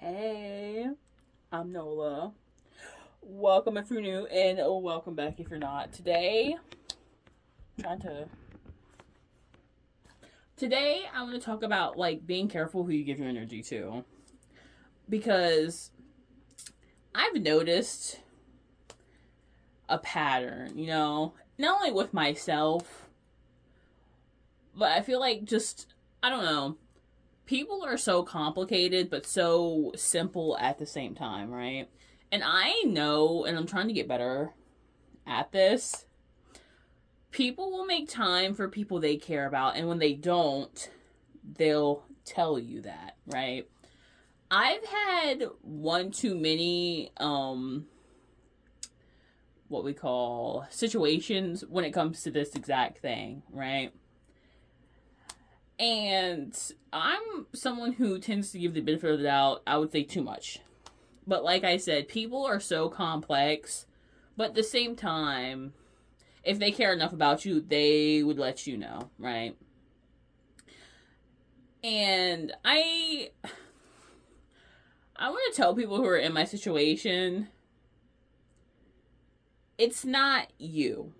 Hey, I'm Nola. Welcome if you're new, and welcome back if you're not. Trying to. Today, I want to talk about like being careful who you give your energy to, because I've noticed a pattern. Not only with myself, but I feel like just I don't know. People are so complicated, but so simple at the same time, right? And I know, and I'm trying to get better at this, people will make time for people they care about, and when they don't, they'll tell you that, right? I've had one too many what we call situations when it comes to this exact thing, right? And I'm someone who tends to give the benefit of the doubt, I would say too much. But like I said, people are so complex, but at the same time, if they care enough about you, they would let you know, right? And I want to tell people who are in my situation, it's not you,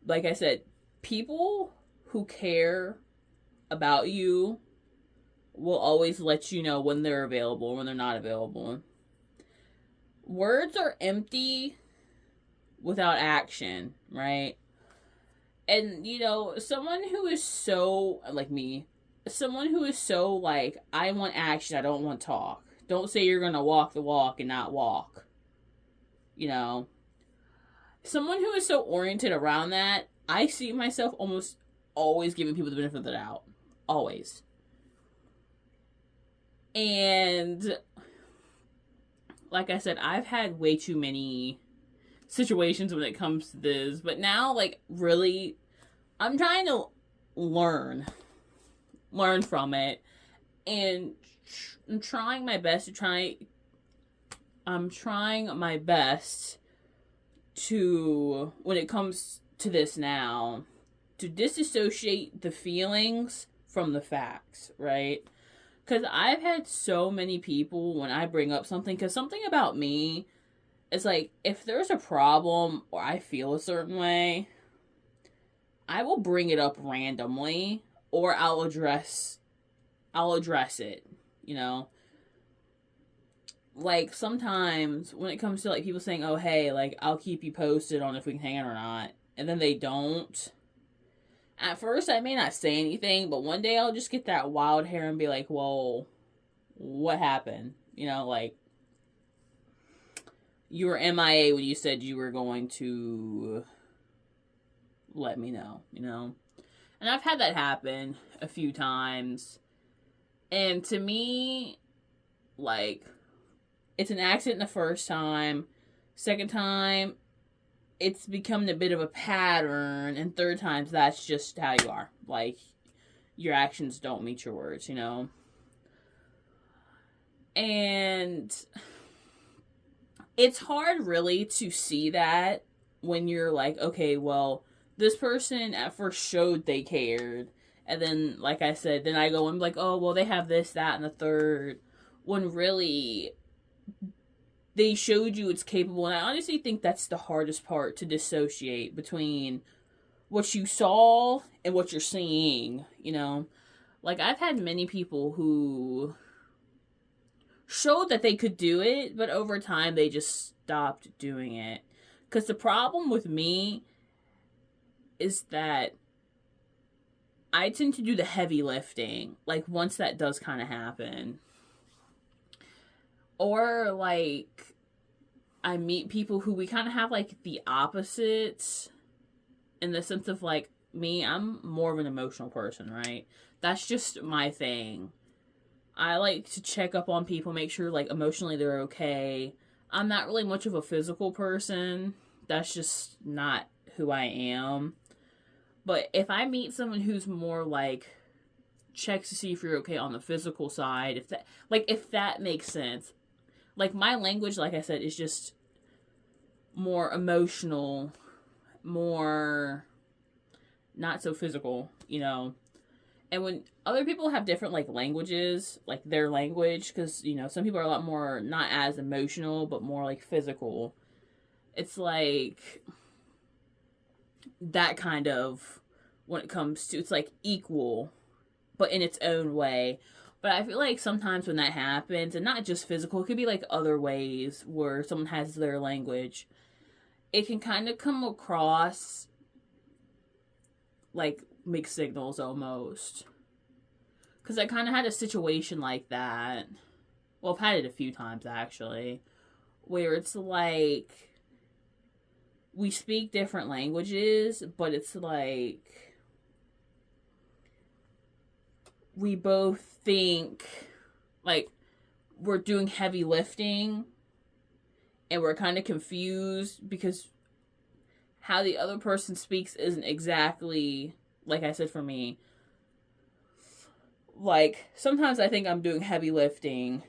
Like I said, people who care about you will always let you know when they're available, when they're not available. Words are empty without action, right? And someone who is so like me, someone who is so like, I want action, I don't want talk. Don't say you're gonna walk the walk and not walk. You know, someone who is so oriented around that, I see myself almost always giving people the benefit of the doubt. Always. And like I said, I've had way too many situations when it comes to this, but now, like, really, I'm trying to learn from it, and I'm trying my best to, when it comes to this now, to disassociate the feelings from the facts, right? Because I've had so many people, when I bring up something, because something about me, it's like, if there's a problem or I feel a certain way, I will bring it up randomly, or I'll address it, you know? Like, sometimes when it comes to, like, people saying, oh, hey, like, I'll keep you posted on if we can hang out or not, and then they don't. At first, I may not say anything, but one day I'll just get that wild hair and be like, whoa, what happened? Like, you were MIA when you said you were going to let me know? And I've had that happen a few times. And to me, like, it's an accident the first time. Second time, it's become a bit of a pattern. And third times, that's just how you are. Like, your actions don't meet your words, And it's hard, really, to see that when you're like, okay, well, this person at first showed they cared. And then, like I said, then I go and be like, oh, well, they have this, that, and the third. When really, they showed you it's capable. And I honestly think that's the hardest part, to dissociate between what you saw and what you're seeing. Like, I've had many people who showed that they could do it, but over time they just stopped doing it. Because the problem with me is that I tend to do the heavy lifting, like, once that does kind of happen. Or, like, I meet people who we kind of have, like, the opposites, in the sense of, like, me, I'm more of an emotional person, right? That's just my thing. I like to check up on people, make sure, like, emotionally they're okay. I'm not really much of a physical person. That's just not who I am. But if I meet someone who's more, like, checks to see if you're okay on the physical side, if that makes sense. Like, my language, like I said, is just more emotional, more not so physical, And when other people have different like languages, like their language, because you know some people are a lot more not as emotional but more like physical. It's like that kind of when it comes to it's like equal, but in its own way. But I feel like sometimes when that happens, and not just physical, it could be like other ways where someone has their language. It can kind of come across like mixed signals almost. Because I kind of had a situation like that. Well, I've had it a few times actually. Where it's like we speak different languages, but it's like we both think like we're doing heavy lifting and we're kind of confused because how the other person speaks isn't exactly like I said for me. Like sometimes I think I'm doing heavy lifting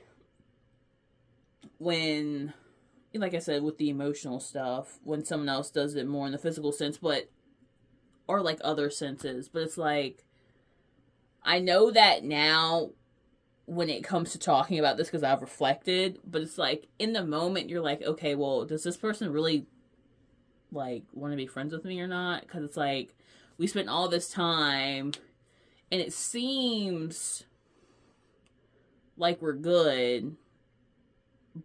when like I said with the emotional stuff when someone else does it more in the physical sense but or like other senses, but it's like I know that now when it comes to talking about this because I've reflected, but it's like in the moment you're like, okay, well, does this person really like want to be friends with me or not? Because it's like we spent all this time and it seems like we're good,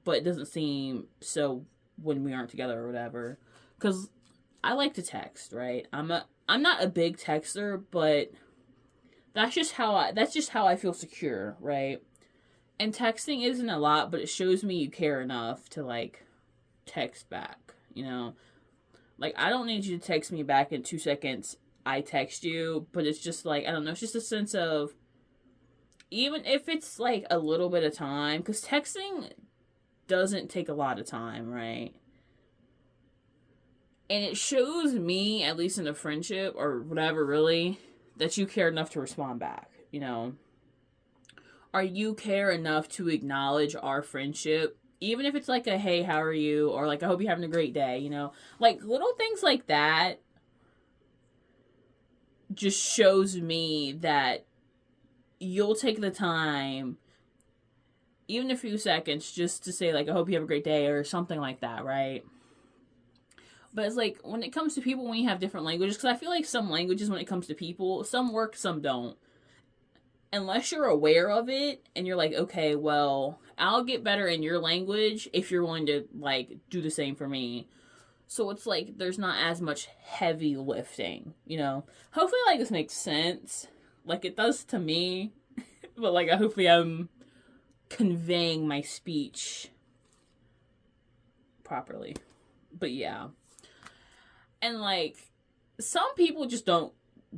but it doesn't seem so when we aren't together or whatever. Because I like to text, right? I'm not a big texter, but that's just how I feel secure, right? And texting isn't a lot, but it shows me you care enough to like text back, you know? Like I don't need you to text me back in 2 seconds. I text you, but it's just like I don't know, it's just a sense of even if it's like a little bit of time cuz texting doesn't take a lot of time, right? And it shows me, at least in a friendship or whatever, really, that you care enough to respond back, you know? Or you care enough to acknowledge our friendship, even if it's like a, hey, how are you? Or like, I hope you're having a great day, you know? Like, little things like that just shows me that you'll take the time, even a few seconds, just to say, like, I hope you have a great day or something like that, right? But it's like, when it comes to people, when you have different languages, because I feel like some languages, when it comes to people, some work, some don't. Unless you're aware of it, and you're like, okay, well, I'll get better in your language if you're willing to, like, do the same for me. So it's like, there's not as much heavy lifting, you know? Hopefully, like, this makes sense. Like, it does to me. But, like, hopefully I'm conveying my speech properly. But, yeah. And, like, some people just don't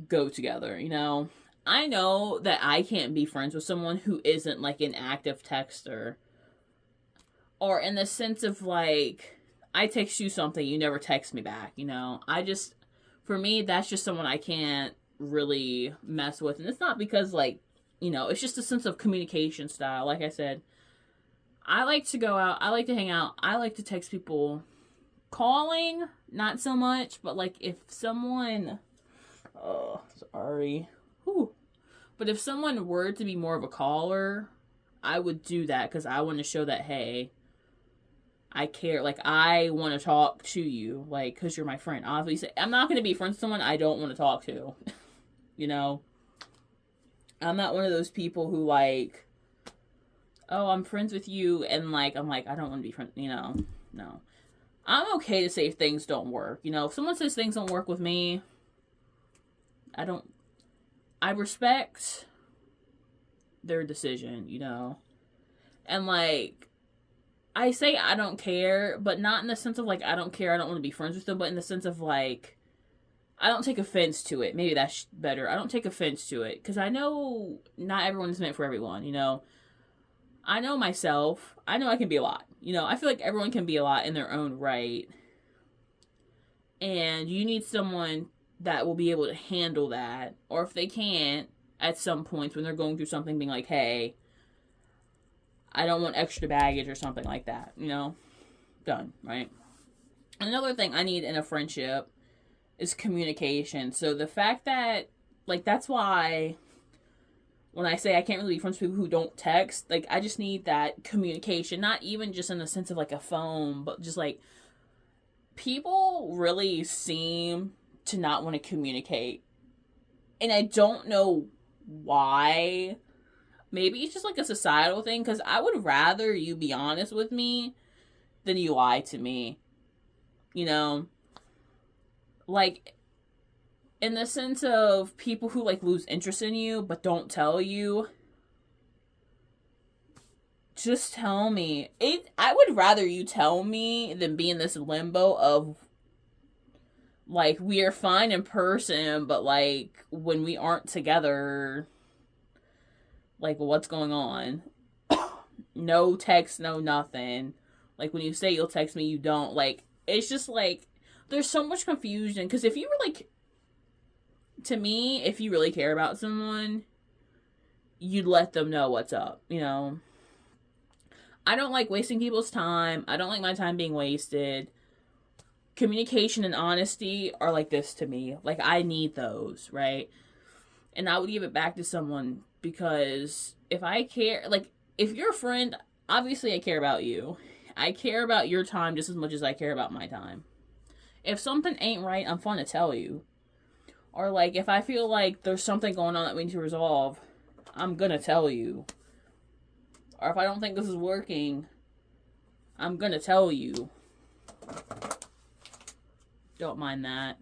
go together, you know? I know that I can't be friends with someone who isn't, like, an active texter. Or in the sense of, like, I text you something, you never text me back, you know? For me, that's just someone I can't really mess with. And it's not because, like, you know, it's just a sense of communication style. Like I said, I like to go out, I like to hang out, I like to text people. Calling, not so much, but like if someone, oh, sorry, whew. But if someone were to be more of a caller, I would do that because I want to show that, hey, I care, like I want to talk to you, like because you're my friend. Obviously, I'm not going to be friends with someone I don't want to talk to, you know. I'm not one of those people who like, oh, I'm friends with you, and like I'm like I don't want to be friends, you know. No. I'm okay to say if things don't work. You know, if someone says things don't work with me, I respect their decision, you know. And like, I say I don't care, but not in the sense of like, I don't care, I don't want to be friends with them, but in the sense of like, I don't take offense to it. Maybe that's better. I don't take offense to it. Because I know not everyone is meant for everyone, you know. I know myself. I know I can be a lot. You know, I feel like everyone can be a lot in their own right. And you need someone that will be able to handle that. Or if they can't, at some point when they're going through something, being like, hey, I don't want extra baggage or something like that. You know? Done, right? Another thing I need in a friendship is communication. So the fact that, like, that's why when I say I can't really be friends with people who don't text, like, I just need that communication. Not even just in the sense of, like, a phone, but just, like, people really seem to not want to communicate. And I don't know why. Maybe it's just, like, a societal thing, because I would rather you be honest with me than you lie to me. You know? Like, in the sense of people who, like, lose interest in you but don't tell you, just tell me. I would rather you tell me than be in this limbo of, like, we are fine in person, but, like, when we aren't together, like, what's going on? No text, no nothing. Like, when you say you'll text me, you don't. Like, it's just, like, there's so much confusion. Because if you were, like, to me, if you really care about someone, you'd let them know what's up, you know? I don't like wasting people's time. I don't like my time being wasted. Communication and honesty are like this to me. Like, I need those, right? And I would give it back to someone, because if I care, like, if you're a friend, obviously I care about you. I care about your time just as much as I care about my time. If something ain't right, I'm fun to tell you. Or, like, if I feel like there's something going on that we need to resolve, I'm gonna tell you. Or if I don't think this is working, I'm gonna tell you. Don't mind that.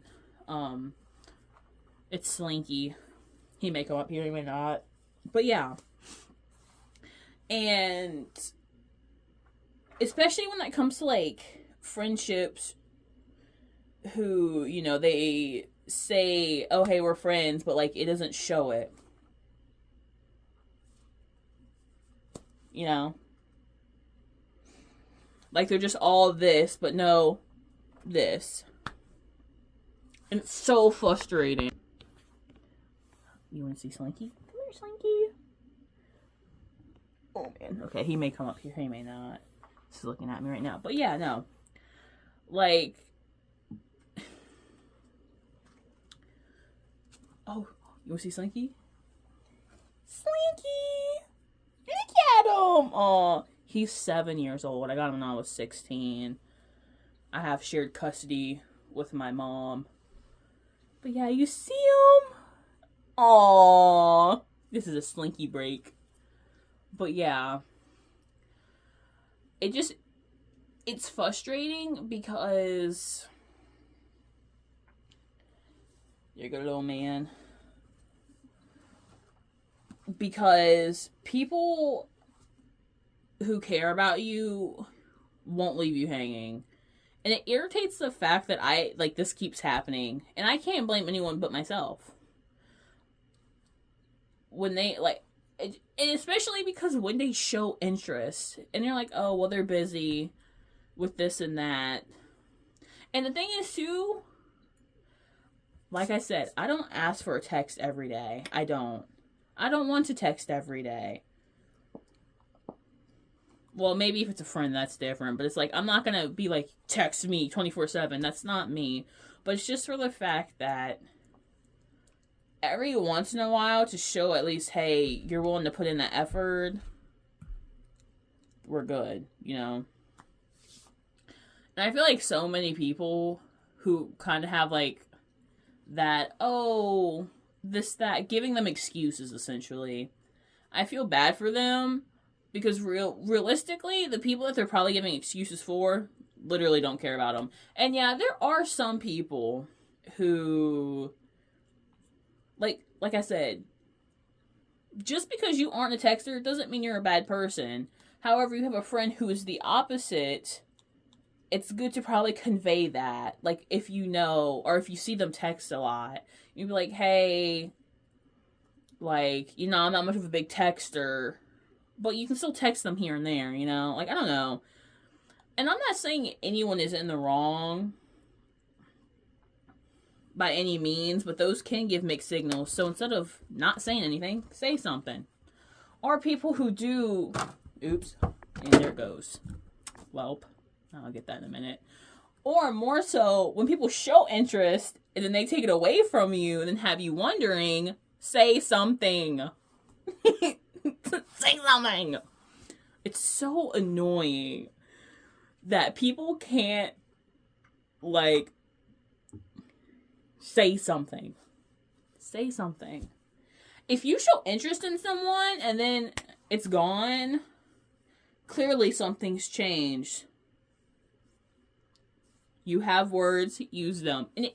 It's Slinky. He may come up here, he may not. But yeah. And especially when that comes to, like, friendships who, you know, they say, oh, hey, we're friends, but, like, it doesn't show it. You know? Like, they're just all this, but no this. And it's so frustrating. You want to see Slinky? Come here, Slinky. Oh, man. Okay, he may come up here, he may not. He's looking at me right now. But yeah, no. Like, oh, you want to see Slinky? Slinky! Look at him! Aw, he's 7 years old. I got him when I was 16. I have shared custody with my mom. But yeah, you see him? Aww. This is a Slinky break. But yeah. It's frustrating because you're a good little man. Because people who care about you won't leave you hanging. And it irritates the fact that this keeps happening. And I can't blame anyone but myself. When they, like, and especially because when they show interest, and you're like, oh, well, they're busy with this and that. And the thing is, too, like I said, I don't ask for a text every day. I don't want to text every day. Well, maybe if it's a friend, that's different. But it's like, I'm not going to be like, text me 24/7. That's not me. But it's just for the fact that every once in a while, to show at least, hey, you're willing to put in the effort, we're good, you know? And I feel like so many people who kind of have, like, that, oh, this, that, giving them excuses, essentially. I feel bad for them, because realistically, the people that they're probably giving excuses for literally don't care about them. And yeah, there are some people who, like I said, just because you aren't a texter doesn't mean you're a bad person. However, you have a friend who is the opposite, it's good to probably convey that. Like, if you know, or if you see them text a lot, you'd be like, hey, like, you know, I'm not much of a big texter, but you can still text them here and there, you know? Like, I don't know. And I'm not saying anyone is in the wrong by any means, but those can give mixed signals. So instead of not saying anything, say something. Or people who do, oops, and there it goes. Welp, I'll get that in a minute. Or more so, when people show interest and then they take it away from you and then have you wondering, say something. Say something. It's so annoying that people can't, like, say something. Say something. If you show interest in someone and then it's gone, clearly something's changed. You have words, use them. And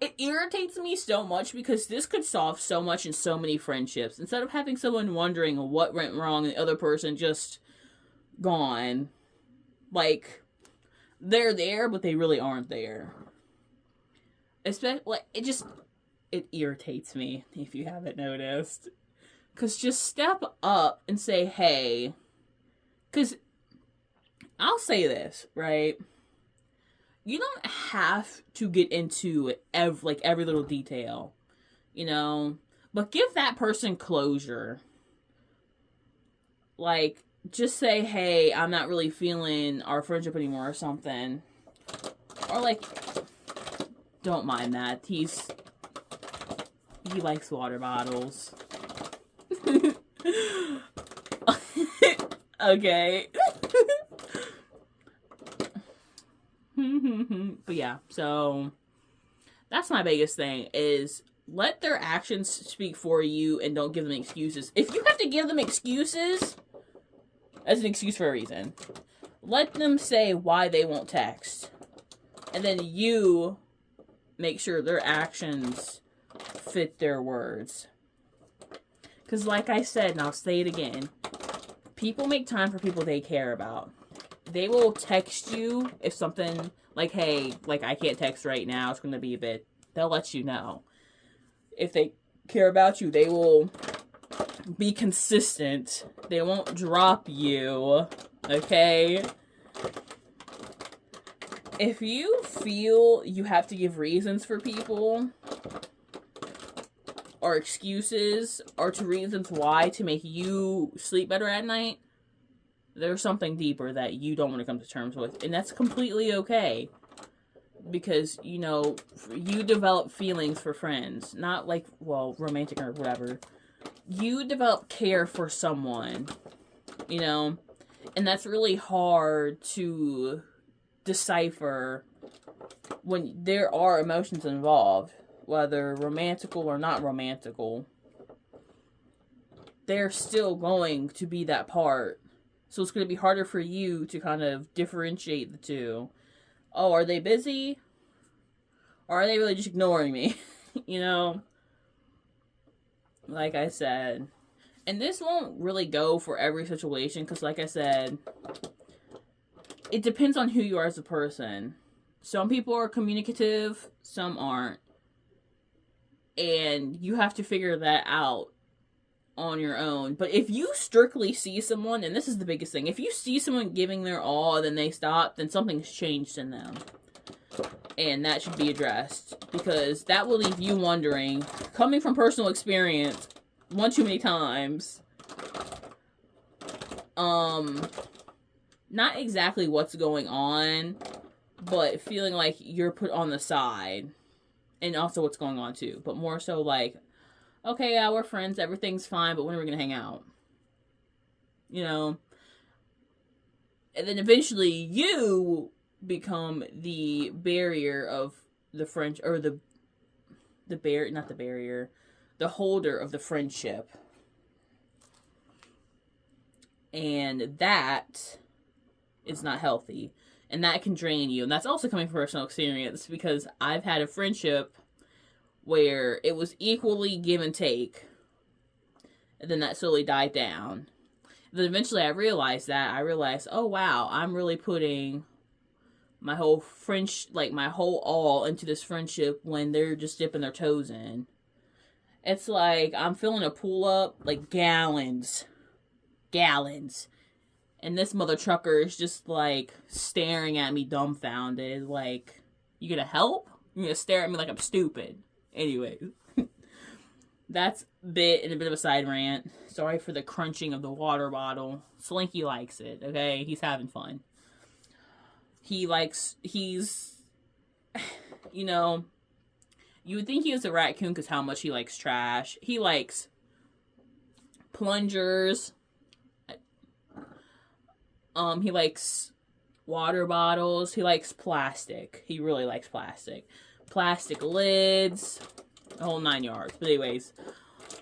it irritates me so much because this could solve so much in so many friendships. Instead of having someone wondering what went wrong and the other person just gone. Like, they're there, but they really aren't there. Especially, like, it irritates me, if you haven't noticed. Because just step up and say, hey. Because I'll say this, right? You don't have to get into every little detail, you know? But give that person closure. Like, just say, hey, I'm not really feeling our friendship anymore or something. Or, like, don't mind that. He likes water bottles. Okay. But yeah, so that's my biggest thing is let their actions speak for you and don't give them excuses. If you have to give them excuses, that's an excuse for a reason. Let them say why they won't text. And then you make sure their actions fit their words. Because like I said, and I'll say it again, people make time for people they care about. They will text you if something, like, hey, like, I can't text right now, it's going to be a bit, they'll let you know. If they care about you, they will be consistent. They won't drop you, okay? If you feel you have to give reasons for people, or excuses, or to reasons why to make you sleep better at night, there's something deeper that you don't want to come to terms with. And that's completely okay. Because, you know, you develop feelings for friends. Not like, well, romantic or whatever. You develop care for someone. You know? And that's really hard to decipher when there are emotions involved. Whether romantical or not romantical. They're still going to be that part. So it's going to be harder for you to kind of differentiate the two. Oh, are they busy? Or are they really just ignoring me? You know? Like I said. And this won't really go for every situation. Because like I said, it depends on who you are as a person. Some people are communicative. Some aren't. And you have to figure that out on your own. But if you strictly see someone, and this is the biggest thing, if you see someone giving their all and then they stop, then something's changed in them. And that should be addressed. Because that will leave you wondering, coming from personal experience, one too many times, not exactly what's going on, but feeling like you're put on the side. And also what's going on too. But more so like, okay, yeah, we're friends, everything's fine, but when are we going to hang out? You know? And then eventually you become the barrier of the friendship, or the holder of the friendship. And that is not healthy. And that can drain you. And that's also coming from personal experience, because I've had a friendship where it was equally give and take. And then that slowly died down. And then eventually I realized, oh wow, I'm really putting my whole my whole all into this friendship when they're just dipping their toes in. It's like I'm filling a pool up, like gallons. And this mother trucker is just, like, staring at me dumbfounded. Like, you gonna help? You're gonna stare at me like I'm stupid. Anyway. That's a bit of a side rant. Sorry for the crunching of the water bottle. Slinky likes it, okay? He's having fun. He's, you know, you would think he was a raccoon because how much he likes trash. He likes plungers. He likes water bottles. He likes plastic. He really likes plastic. Plastic lids. The whole 9 yards. But anyways.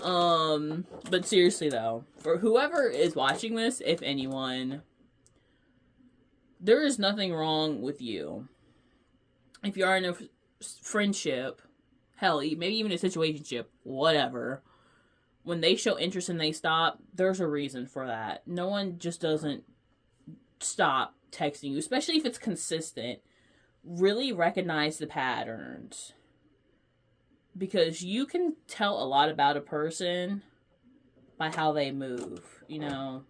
But seriously though, for whoever is watching this, if anyone, there is nothing wrong with you. If you are in a friendship, hell, maybe even a situationship, whatever, when they show interest and they stop, there's a reason for that. No one just doesn't stop texting you, especially if it's consistent. Really recognize the patterns. Because you can tell a lot about a person by how they move, you know.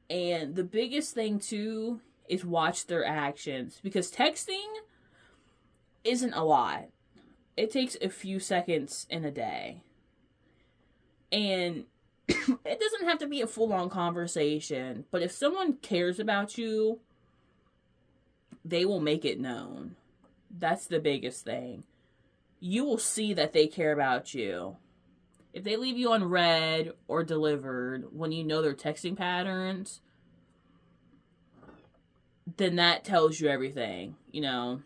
And the biggest thing, too, is watch their actions. Because texting isn't a lot. It takes a few seconds in a day. And it doesn't have to be a full-on conversation. But if someone cares about you, they will make it known. That's the biggest thing. You will see that they care about you. If they leave you on read or delivered when you know their texting patterns, then that tells you everything, you know.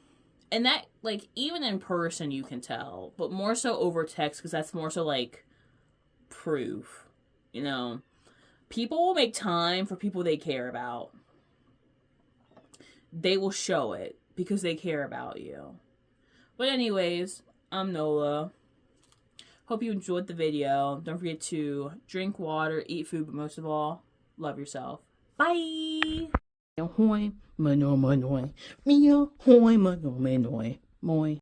And that, like, even in person you can tell, but more so over text, because that's more so, like, proof, you know. People will make time for people they care about. They will show it because they care about you. But anyways, I'm Nola. Hope you enjoyed the video. Don't forget to drink water, eat food, but most of all, love yourself. Bye! Hoy, mano, manoy. Mia, hoy, mano, manoy. Moy.